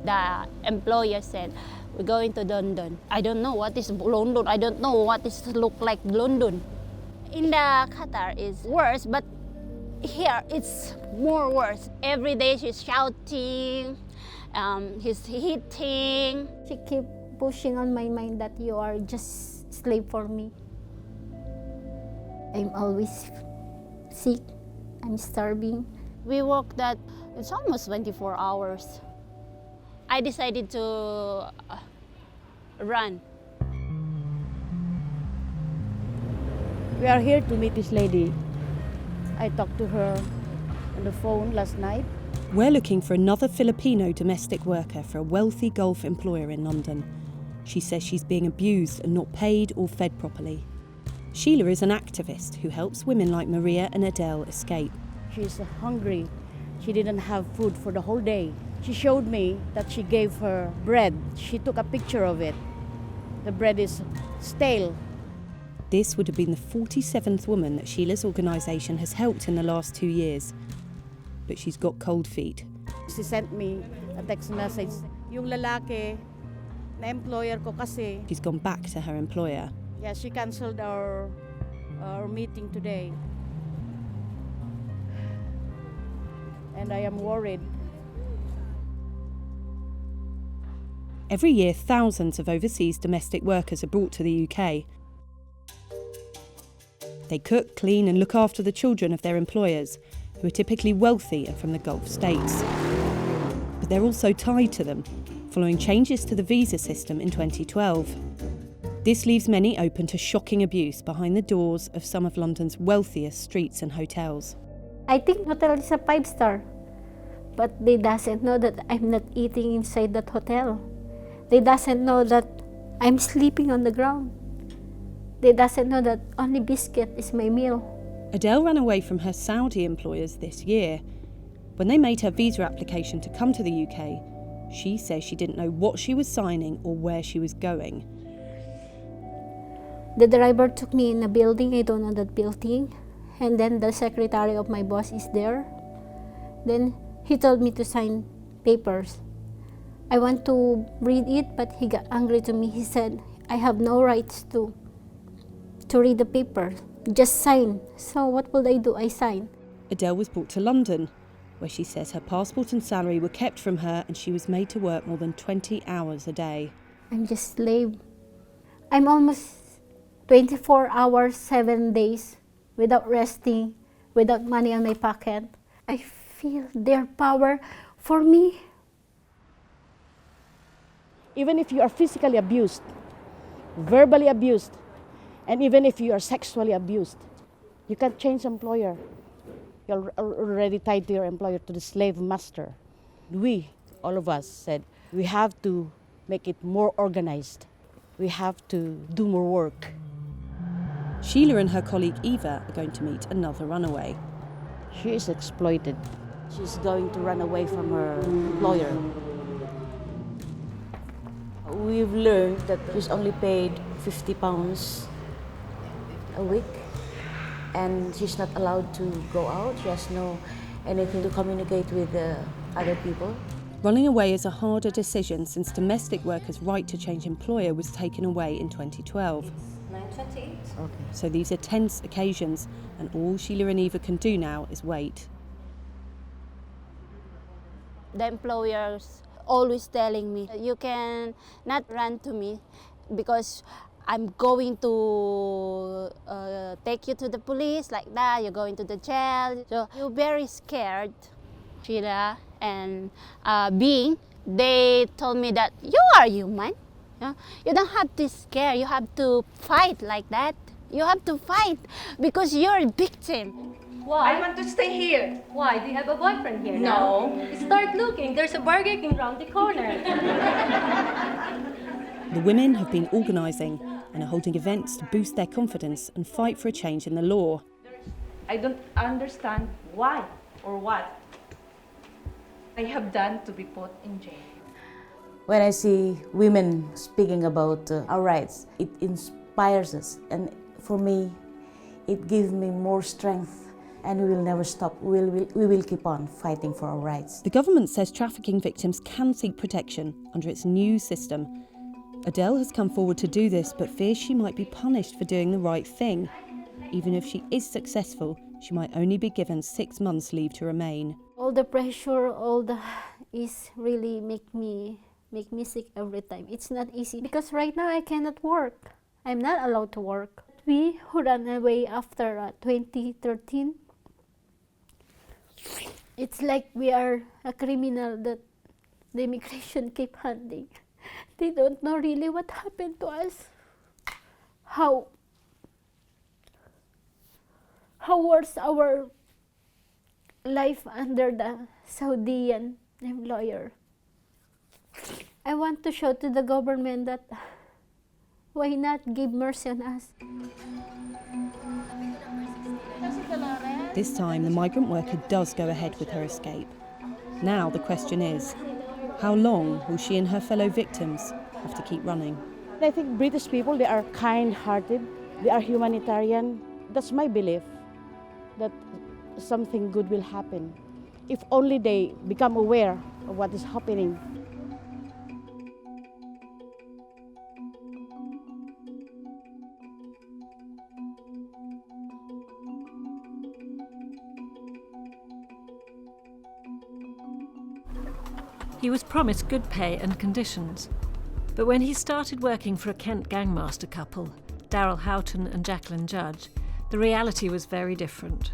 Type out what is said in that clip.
The employer said, we're going to London. I don't know what is London. I don't know what is look like London. In the Qatar is worse, but here it's more worse. Every day she's shouting, he's hitting. She keep pushing on my mind that you are just slave for me. I'm always sick, I'm starving. We work that, it's almost 24 hours. I decided to run. We are here to meet this lady. I talked to her on the phone last night. We're looking for another Filipino domestic worker for a wealthy Gulf employer in London. She says she's being abused and not paid or fed properly. Sheila is an activist who helps women like Maria and Adele escape. She's hungry. She didn't have food for the whole day. She showed me that she gave her bread. She took a picture of it. The bread is stale. This would have been the 47th woman that Sheila's organisation has helped in the last 2 years. But she's got cold feet. She sent me a text message. Yung lalaki na employer ko kasi. She's gone back to her employer. Yeah, she cancelled our meeting today. And I am worried. Every year, thousands of overseas domestic workers are brought to the UK. They cook, clean and look after the children of their employers, who are typically wealthy and from the Gulf states. But they're also tied to them, following changes to the visa system in 2012. This leaves many open to shocking abuse behind the doors of some of London's wealthiest streets and hotels. I think hotel is a 5-star, but they doesn't know that I'm not eating inside that hotel. They doesn't know that I'm sleeping on the ground. They doesn't know that only biscuit is my meal. Adele ran away from her Saudi employers this year. When they made her visa application to come to the UK, she says she didn't know what she was signing or where she was going. The driver took me in a building, I don't know that building, and then the secretary of my boss is there. Then he told me to sign papers. I want to read it, but he got angry to me. He said, I have no rights to read the paper, just sign. So what will I do? I sign. Adele was brought to London, where she says her passport and salary were kept from her and she was made to work more than 20 hours a day. I'm just slave. I'm almost 24 hours, 7 days, without resting, without money in my pocket. I feel their power for me. Even if you are physically abused, verbally abused, and even if you are sexually abused, you can't change employer. You're already tied to your employer, to the slave master. We, all of us, said we have to make it more organized. We have to do more work. Sheila and her colleague Eva are going to meet another runaway. She is exploited. She's going to run away from her employer. We've learned that she's only paid £50 a week, and she's not allowed to go out. She has no anything to communicate with other people. Running away is a harder decision since domestic workers' right to change employer was taken away in 2012. 9:28. Okay. So these are tense occasions, and all Sheila and Eva can do now is wait. The employers always telling me, you can not run to me because I'm going to take you to the police like that, you're going to the jail. So you're very scared. Sheila and Bing, they told me that you are human. You don't have to scare, you have to fight like that. You have to fight because you're a victim. Why? I want to stay here. Why? Do you have a boyfriend here? No. Now? Start looking. There's a Burger King round the corner. The women have been organising and are holding events to boost their confidence and fight for a change in the law. I don't understand why or what I have done to be put in jail. When I see women speaking about our rights, it inspires us, and for me, it gives me more strength and we will never stop. We will keep on fighting for our rights. The government says trafficking victims can seek protection under its new system. Adele has come forward to do this, but fears she might be punished for doing the right thing. Even if she is successful, she might only be given 6 months leave to remain. All the pressure, all the is really make me sick every time. It's not easy because right now I cannot work. I'm not allowed to work. We who ran away after 2013, it's like we are a criminal that the immigration keep hunting. They don't know really what happened to us. How was our life under the Saudian employer. I want to show to the government that why not give mercy on us. This time, the migrant worker does go ahead with her escape. Now the question is, how long will she and her fellow victims have to keep running? I think British people, they are kind-hearted, they are humanitarian. That's my belief, that something good will happen if only they become aware of what is happening. He was promised good pay and conditions, but when he started working for a Kent gangmaster couple, Daryl Houghton and Jacqueline Judge, the reality was very different.